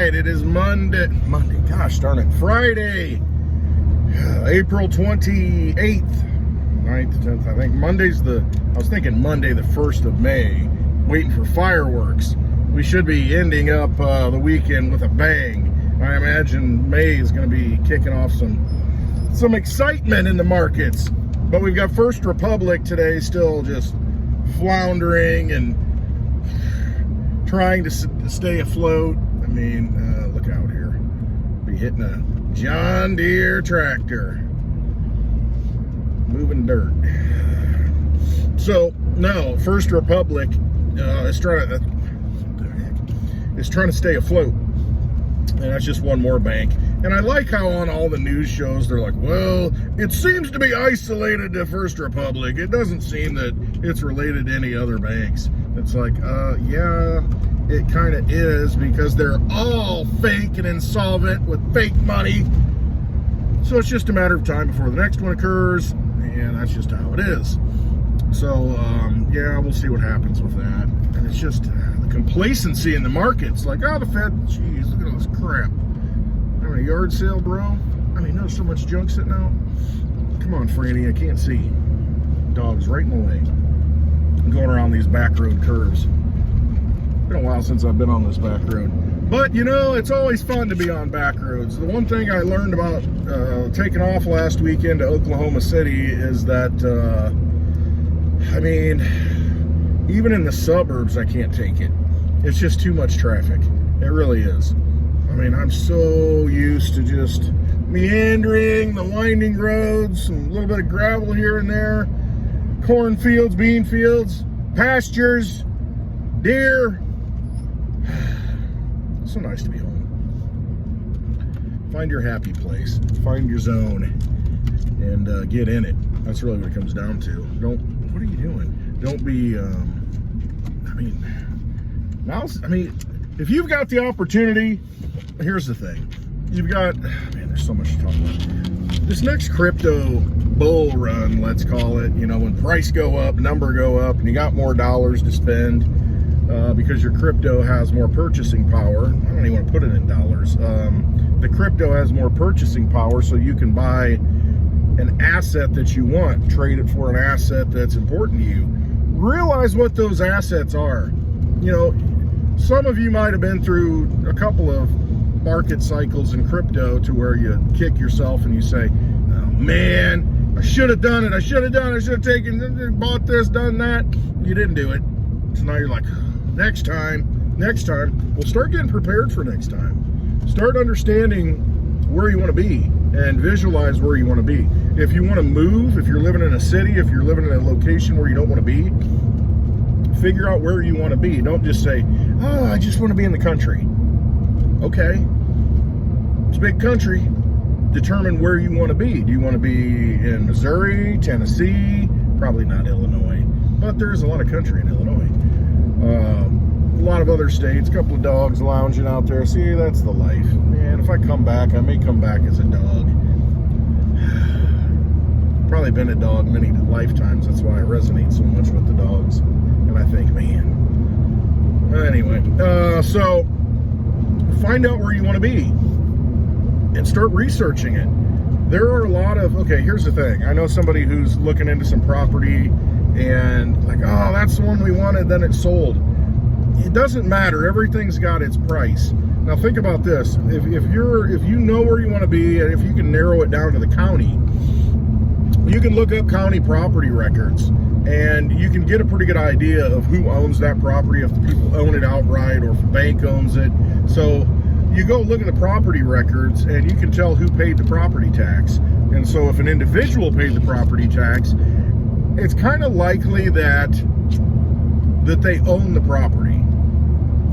right, it is Monday, gosh darn it, Friday, April 28th, 9th, 10th, I think. I was thinking Monday the 1st of May, waiting for fireworks. We should be ending up the weekend with a bang. I imagine May is going to be kicking off some excitement in the markets. But we've got First Republic today still just floundering and trying to stay afloat. I mean, look out here. Be hitting a John Deere tractor. Moving dirt. So, no, First Republic is trying to stay afloat. And that's just one more bank. And I like how on all the news shows, they're like, well, it seems to be isolated to First Republic. It doesn't seem that it's related to any other banks. It's like, yeah, it kind of is, because they're all fake and insolvent with fake money. So it's just a matter of time before the next one occurs. And that's just how it is. So, yeah, we'll see what happens with that. And it's just the complacency in the markets. Like, oh, the Fed, geez, look at all this crap. Having a yard sale, bro? I mean, there's so much junk sitting out. Come on, Franny, I can't see. Dog's right in the way. I'm going around these back road curves. Been a while since I've been on this back road. But, you know, it's always fun to be on back roads. The one thing I learned about taking off last weekend to Oklahoma City is that, I mean, even in the suburbs, I can't take it. It's just too much traffic. It really is. I mean, I'm so used to just meandering the winding roads, some little bit of gravel here and there, cornfields, bean fields, pastures, deer. So nice to be home. Find your happy place, find your zone, and get in it. That's really what it comes down to. What are you doing? Don't be, if you've got the opportunity, here's the thing. You've got, man, there's so much to talk about. This next crypto bull run, let's call it, you know, when price go up, number go up, and you got more dollars to spend, because your crypto has more purchasing power. I don't even want to put it in dollars. The crypto has more purchasing power, so you can buy an asset that you want, trade it for an asset that's important to you. Realize what those assets are. You know, some of you might have been through a couple of market cycles in crypto to where you kick yourself and you say, oh man, I should have done it. I should have taken, bought this, done that. You didn't do it. So now you're like, next time. Well, start getting prepared for next time. Start understanding where you want to be and visualize where you want to be. If you want to move, if you're living in a city, if you're living in a location where you don't want to be, figure out where you want to be. Don't just say, oh, I just want to be in the country. Okay. It's a big country. Determine where you want to be. Do you want to be in Missouri, Tennessee? Probably not Illinois. But there's a lot of country in Illinois. A lot of other states, a couple of dogs lounging out there. See, that's the life. Man, if I come back, I may come back as a dog. Probably been a dog many lifetimes. That's why I resonate so much with the dogs. And I think, man. Anyway, so find out where you want to be and start researching it. There are a lot of, okay, here's the thing. I know somebody who's looking into some property and like, oh, that's the one we wanted, then it sold. It doesn't matter. Everything's got its price. Now think about this. If you know where you want to be, and if you can narrow it down to the county, you can look up county property records and you can get a pretty good idea of who owns that property, if the people own it outright or if a bank owns it. So you go look at the property records and you can tell who paid the property tax. And so if an individual paid the property tax, it's kind of likely that they own the property.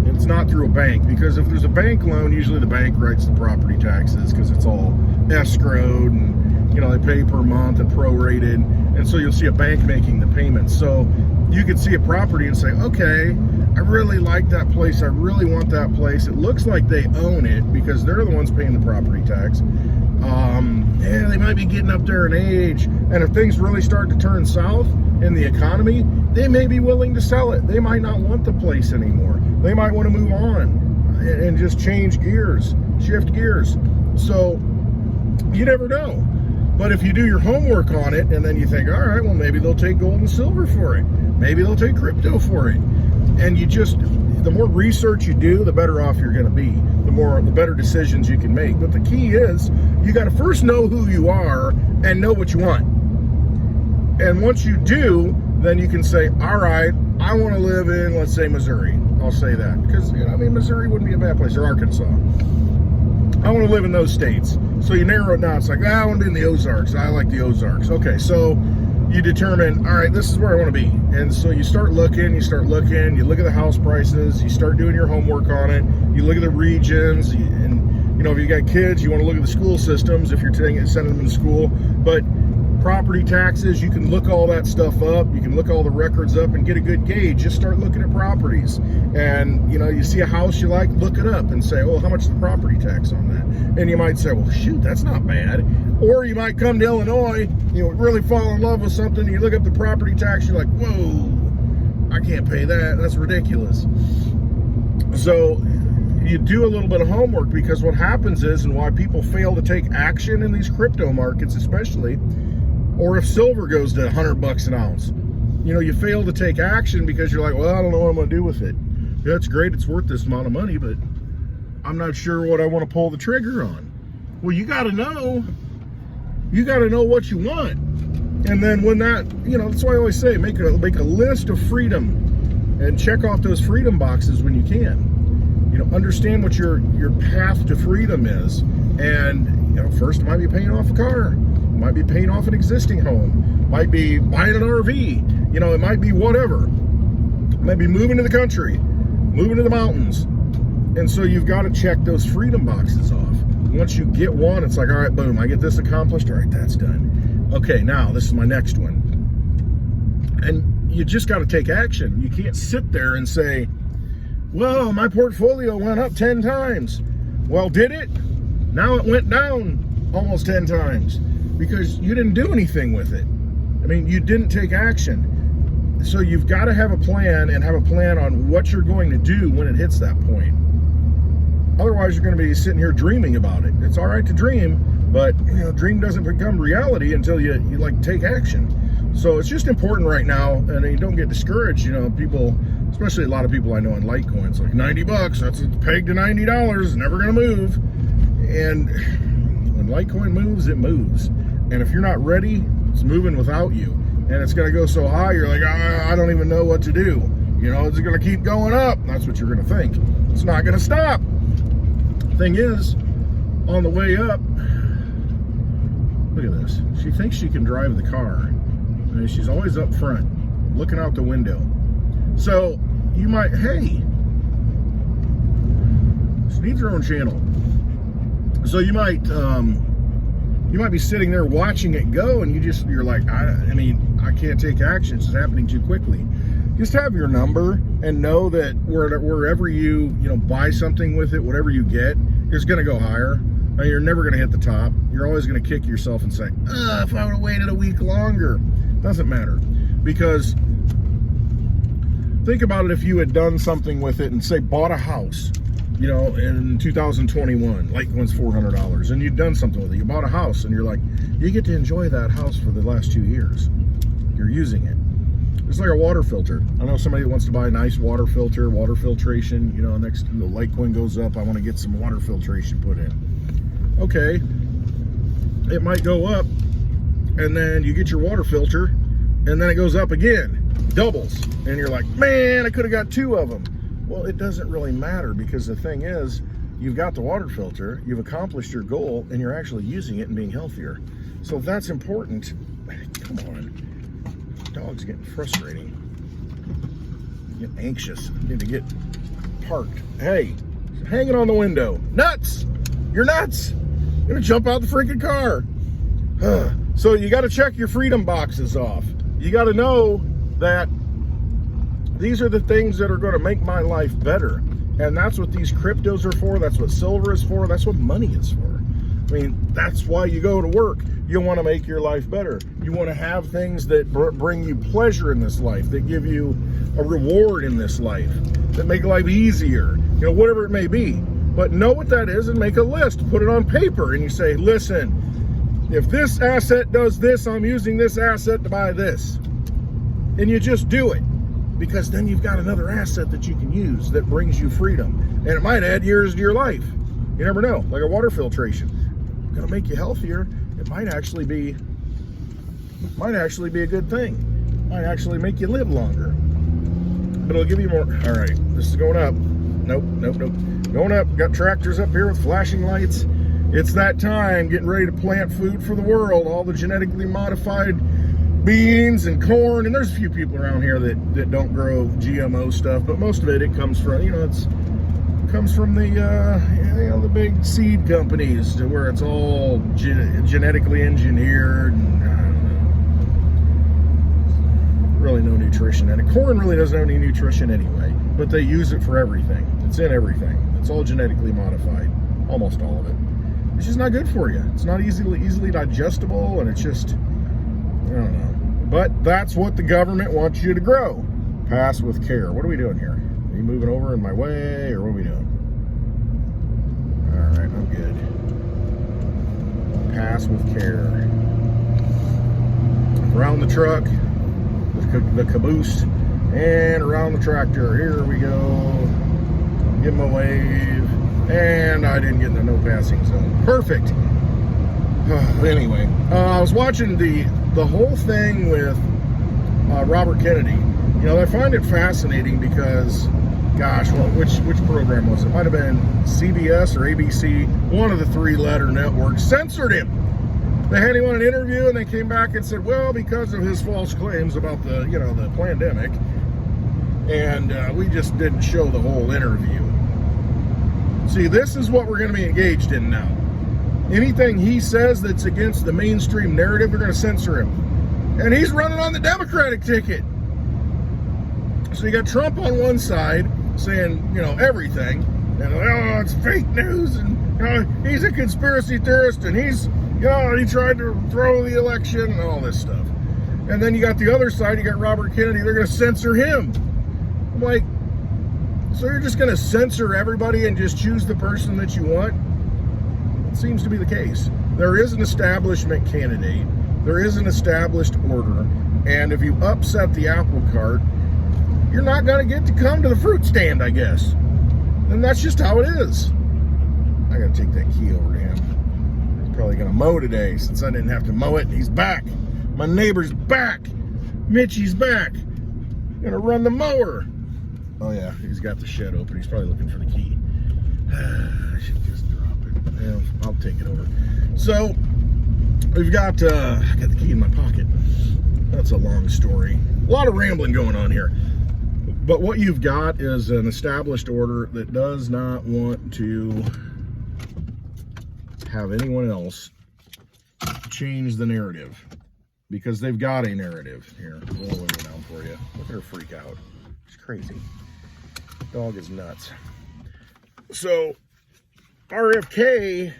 It's not through a bank, because if there's a bank loan, usually the bank writes the property taxes because it's all escrowed and, you know, they pay per month and prorated. And so you'll see a bank making the payments. So you could see a property and say, okay, I really like that place. I really want that place. It looks like they own it because they're the ones paying the property tax. Yeah, they might be getting up there in age. And if things really start to turn south in the economy, they may be willing to sell it. They might not want the place anymore. They might want to move on. and just change gears, shift gears. So you never know. But if you do your homework on it, and then you think, all right, well, maybe they'll take gold and silver for it. Maybe they'll take crypto for it. And you just, the more research you do, the better off you're going to be. The better decisions you can make. But the key is, you got to first know who you are and know what you want. And once you do, then you can say, all right, I want to live in, let's say, Missouri. I'll say that. Because, I mean, Missouri wouldn't be a bad place, or Arkansas. I want to live in those states. So you narrow it down. It's like, I want to be in the Ozarks. I like the Ozarks. Okay, so you determine, all right, this is where I want to be. And so you start looking, you look at the house prices, you start doing your homework on it, you look at the regions, and, you know, if you got kids, you want to look at the school systems if you're sending them to school. But property taxes, you can look all that stuff up, you can look all the records up and get a good gauge. Just start looking at properties, and, you know, you see a house you like, look it up and say, oh, how much is the property tax on that? And you might say, well, shoot, that's not bad. Or you might come to Illinois, you know, really fall in love with something, you look up the property tax, you're like, whoa, I can't pay that, that's ridiculous. So you do a little bit of homework, because what happens is, and why people fail to take action in these crypto markets especially, or if silver goes to $100 an ounce, you know, you fail to take action because you're like, well, I don't know what I'm going to do with it. Yeah, it's great, it's worth this amount of money, but I'm not sure what I want to pull the trigger on. Well, you got to know. You got to know what you want. And then when that, you know, that's why I always say, make a list of freedom and check off those freedom boxes when you can. You know, understand what your path to freedom is. And, you know, first it might be paying off a car. Might be paying off an existing home, might be buying an RV, you know, it might be whatever. It might be moving to the country, moving to the mountains. And so you've got to check those freedom boxes off. Once you get one, it's like, all right, boom, I get this accomplished. All right, that's done. Okay, now this is my next one. And you just got to take action. You can't sit there and say, well, my portfolio went up 10 times. Well, did it? Now it went down almost 10 times. Because you didn't do anything with it. I mean, you didn't take action. So you've got to have a plan, and have a plan on what you're going to do when it hits that point. Otherwise, you're going to be sitting here dreaming about it. It's all right to dream, but, you know, dream doesn't become reality until you like take action. So it's just important right now, and you don't get discouraged. You know, people, especially a lot of people I know on Litecoin, it's like $90, that's pegged to $90, never going to move. And when Litecoin moves, it moves. And if you're not ready, it's moving without you. And it's going to go so high, you're like, I don't even know what to do. You know, it's going to keep going up. That's what you're going to think. It's not going to stop. Thing is, on the way up, look at this. She thinks she can drive the car. I mean, she's always up front, looking out the window. So you might, hey, she needs her own channel. So you might be sitting there watching it go, and you're like, I mean, I can't take action. It's happening too quickly. Just have your number and know that wherever you buy something with it, whatever you get, is going to go higher. I mean, you're never going to hit the top. You're always going to kick yourself and say, if I would have waited a week longer. Doesn't matter. Because think about it, if you had done something with it and say bought a house, you know, in 2021, Litecoin's $400, and you've done something with it. You bought a house, and you're like, you get to enjoy that house for the last 2 years. You're using it. It's like a water filter. I know somebody that wants to buy a nice water filter, water filtration, you know, next the Litecoin goes up, I want to get some water filtration put in. Okay, it might go up, and then you get your water filter, and then it goes up again, doubles, and you're like, man, I could have got 2 of them. Well, it doesn't really matter, because the thing is, you've got the water filter, you've accomplished your goal, and you're actually using it and being healthier. So if that's important, come on. Dog's getting frustrating. Get anxious. Need to get parked. Hey, hanging on the window. Nuts! You're nuts! You're gonna jump out the freaking car. So you got to check your freedom boxes off. You got to know that these are the things that are going to make my life better. And that's what these cryptos are for. That's what silver is for. That's what money is for. I mean, that's why you go to work. You want to make your life better. You want to have things that bring you pleasure in this life, that give you a reward in this life, that make life easier, you know, whatever it may be. But know what that is and make a list, put it on paper, and you say, listen, if this asset does this, I'm using this asset to buy this. And you just do it, because then you've got another asset that you can use that brings you freedom. And it might add years to your life. You never know, like a water filtration. It's gonna make you healthier. It might actually be a good thing. Might actually make you live longer. But it'll give you more. All right, this is going up. Nope. Going up. Got tractors up here with flashing lights. It's that time, getting ready to plant food for the world. All the genetically modified beans and corn. And there's a few people around here that don't grow GMO stuff, but most of it comes from, you know, it comes from the the big seed companies, to where it's all genetically engineered, and really no nutrition. And corn really doesn't have any nutrition anyway, but they use it for everything. It's in everything. It's all genetically modified, almost all of it. It's just not good for you. It's not easily digestible, and it's just, I don't know. But that's what the government wants you to grow. Pass with care. What are we doing here? Are you moving over in my way, or what are we doing? All right, I'm good. Pass with care. Around the truck, the caboose, and around the tractor. Here we go. Give him a wave. And I didn't get in the no passing zone. Perfect. Anyway, I was watching the whole thing with Robert Kennedy. You know, I find it fascinating because, gosh, which program was it? Might have been CBS or ABC. One of the three-letter networks censored him. They had him on an interview, and they came back and said, well, because of his false claims about the pandemic, and we just didn't show the whole interview. See, this is what we're going to be engaged in now. Anything he says that's against the mainstream narrative, they're going to censor him. And he's running on the Democratic ticket. So you got Trump on one side saying, you know, everything. And, oh, it's fake news. And, you know, he's a conspiracy theorist. And he tried to throw the election and all this stuff. And then you got the other side, you got Robert Kennedy. They're going to censor him. I'm like, so you're just going to censor everybody and just choose the person that you want? It seems to be the case. There is an establishment candidate. There is an established order. And if you upset the apple cart, you're not going to get to come to the fruit stand, I guess. And that's just how it is. I got to take that key over to him. He's probably going to mow today, since I didn't have to mow it. He's back. My neighbor's back. Mitchie's back. Going to run the mower. Oh yeah, he's got the shed open. He's probably looking for the key. I should just drop it. Yeah, I'll take it over. So we've got I got the key in my pocket. That's a long story. A lot of rambling going on here. But what you've got is an established order that does not want to have anyone else change the narrative, because they've got a narrative. Here, roll the window down for you. Look at her freak out. She's crazy. Dog is nuts. So RFK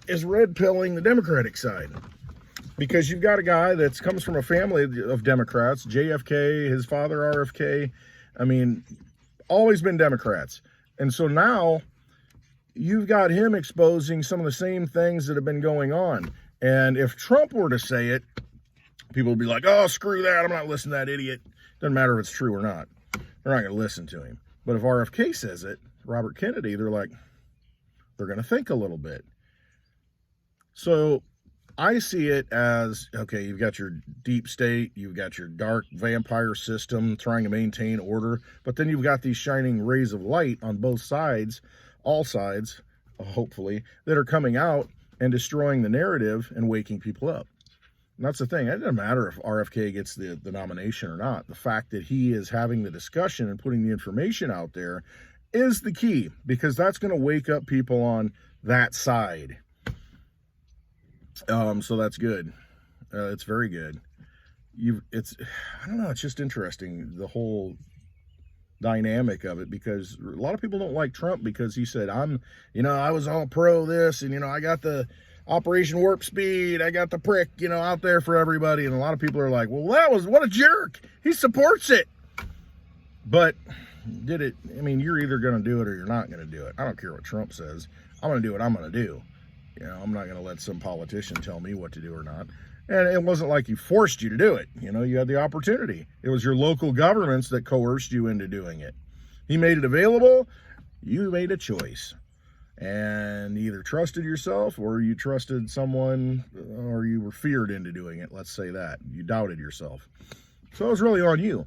is red pilling the Democratic side, because you've got a guy that comes from a family of Democrats. JFK, his father RFK, I mean, always been Democrats. And so now you've got him exposing some of the same things that have been going on. And if Trump were to say it, people would be like, oh, screw that, I'm not listening to that idiot. Doesn't matter if it's true or not. They're not going to listen to him. But if RFK says it, Robert Kennedy, they're going to think a little bit. So I see it as, okay, you've got your deep state, you've got your dark vampire system trying to maintain order, but then you've got these shining rays of light on both sides, all sides, hopefully, that are coming out and destroying the narrative and waking people up. And that's the thing. It doesn't matter if RFK gets the nomination or not. The fact that he is having the discussion and putting the information out there is the key, because that's going to wake up people on that side. So that's good. It's very good. I don't know. It's just interesting, the whole dynamic of it, because a lot of people don't like Trump because he said, I was all pro this, and, I got the Operation Warp Speed, I got the prick, out there for everybody. And a lot of people are like, well, what a jerk. He supports it. But did it. I mean, you're either going to do it or you're not going to do it. I don't care what Trump says. I'm going to do what I'm going to do. You know, I'm not going to let some politician tell me what to do or not. And it wasn't like he forced you to do it. You know, you had the opportunity. It was your local governments that coerced you into doing it. He made it available. You made a choice. And either trusted yourself or you trusted someone, or you were feared into doing it. Let's say that. You doubted yourself. So it was really on you.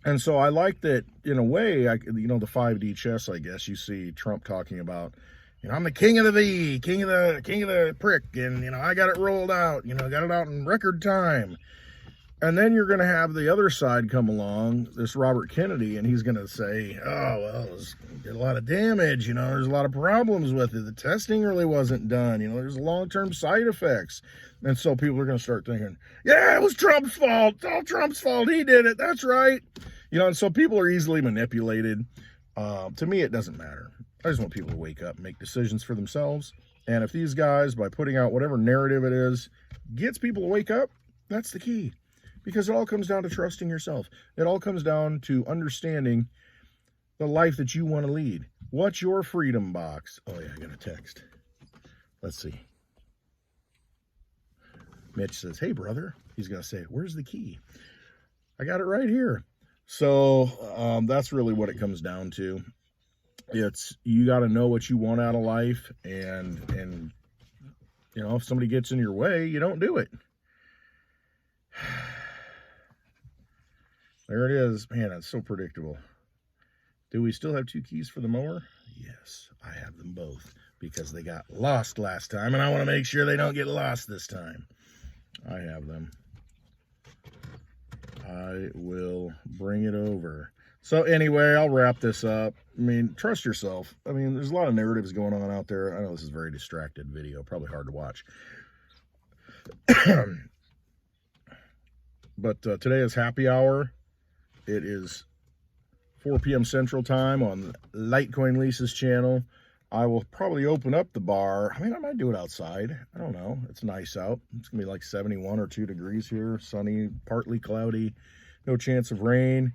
And so I like that, in a way, you know, the 5D chess, I guess, you see Trump talking about, you know, I'm the king of the V, king of the prick, and, you know, I got it rolled out, you know, got it out in record time. And then you're going to have the other side come along, this Robert Kennedy, and he's going to say, oh, well, it did a lot of damage, you know, there's a lot of problems with it. The testing really wasn't done, you know, there's long-term side effects. And so people are going to start thinking, yeah, it was Trump's fault. It's all Trump's fault. He did it. That's right. You know, and so people are easily manipulated. To me, it doesn't matter. I just want people to wake up and make decisions for themselves. And if these guys, by putting out whatever narrative it is, gets people to wake up, that's the key. Because it all comes down to trusting yourself. It all comes down to understanding the life that you want to lead. What's your freedom box? Oh, yeah, I got a text. Let's see. Mitch says, hey, brother. He's going to say, where's the key? I got it right here. So that's really what it comes down to. It's, you got to know what you want out of life. And you know, if somebody gets in your way, you don't do it. There it is. Man, that's so predictable. Do we still have 2 keys for the mower? Yes, I have them both because they got lost last time, and I want to make sure they don't get lost this time. I have them. I will bring it over. So anyway, I'll wrap this up. I mean, trust yourself. I mean, there's a lot of narratives going on out there. I know this is a very distracted video, probably hard to watch. But today is happy hour. It is 4 p.m. Central Time on Litecoin Lisa's channel. I will probably open up the bar. I mean, I might do it outside. I don't know. It's nice out. It's going to be like 71 or 2 degrees here. Sunny, partly cloudy. No chance of rain.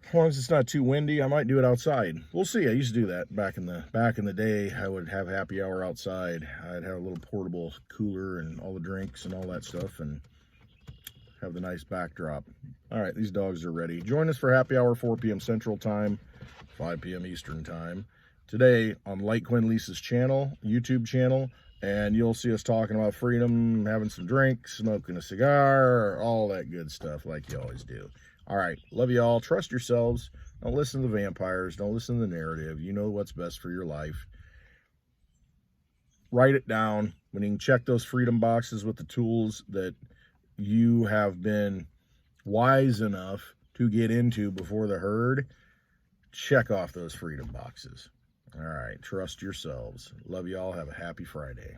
As long as it's not too windy, I might do it outside. We'll see. I used to do that back in the day. I would have happy hour outside. I'd have a little portable cooler and all the drinks and all that stuff, and have the nice backdrop. All right, these dogs are ready. Join us for happy hour, 4 p.m. Central Time, 5 p.m. Eastern Time. Today on Litecoin Lisa's channel, YouTube channel, and you'll see us talking about freedom, having some drinks, smoking a cigar, all that good stuff like you always do. All right, love you all. Trust yourselves. Don't listen to the vampires. Don't listen to the narrative. You know what's best for your life. Write it down. When you can check those freedom boxes with the tools that you have been wise enough to get into before the herd, check off those freedom boxes. All right, trust yourselves. Love you all. Have a happy Friday.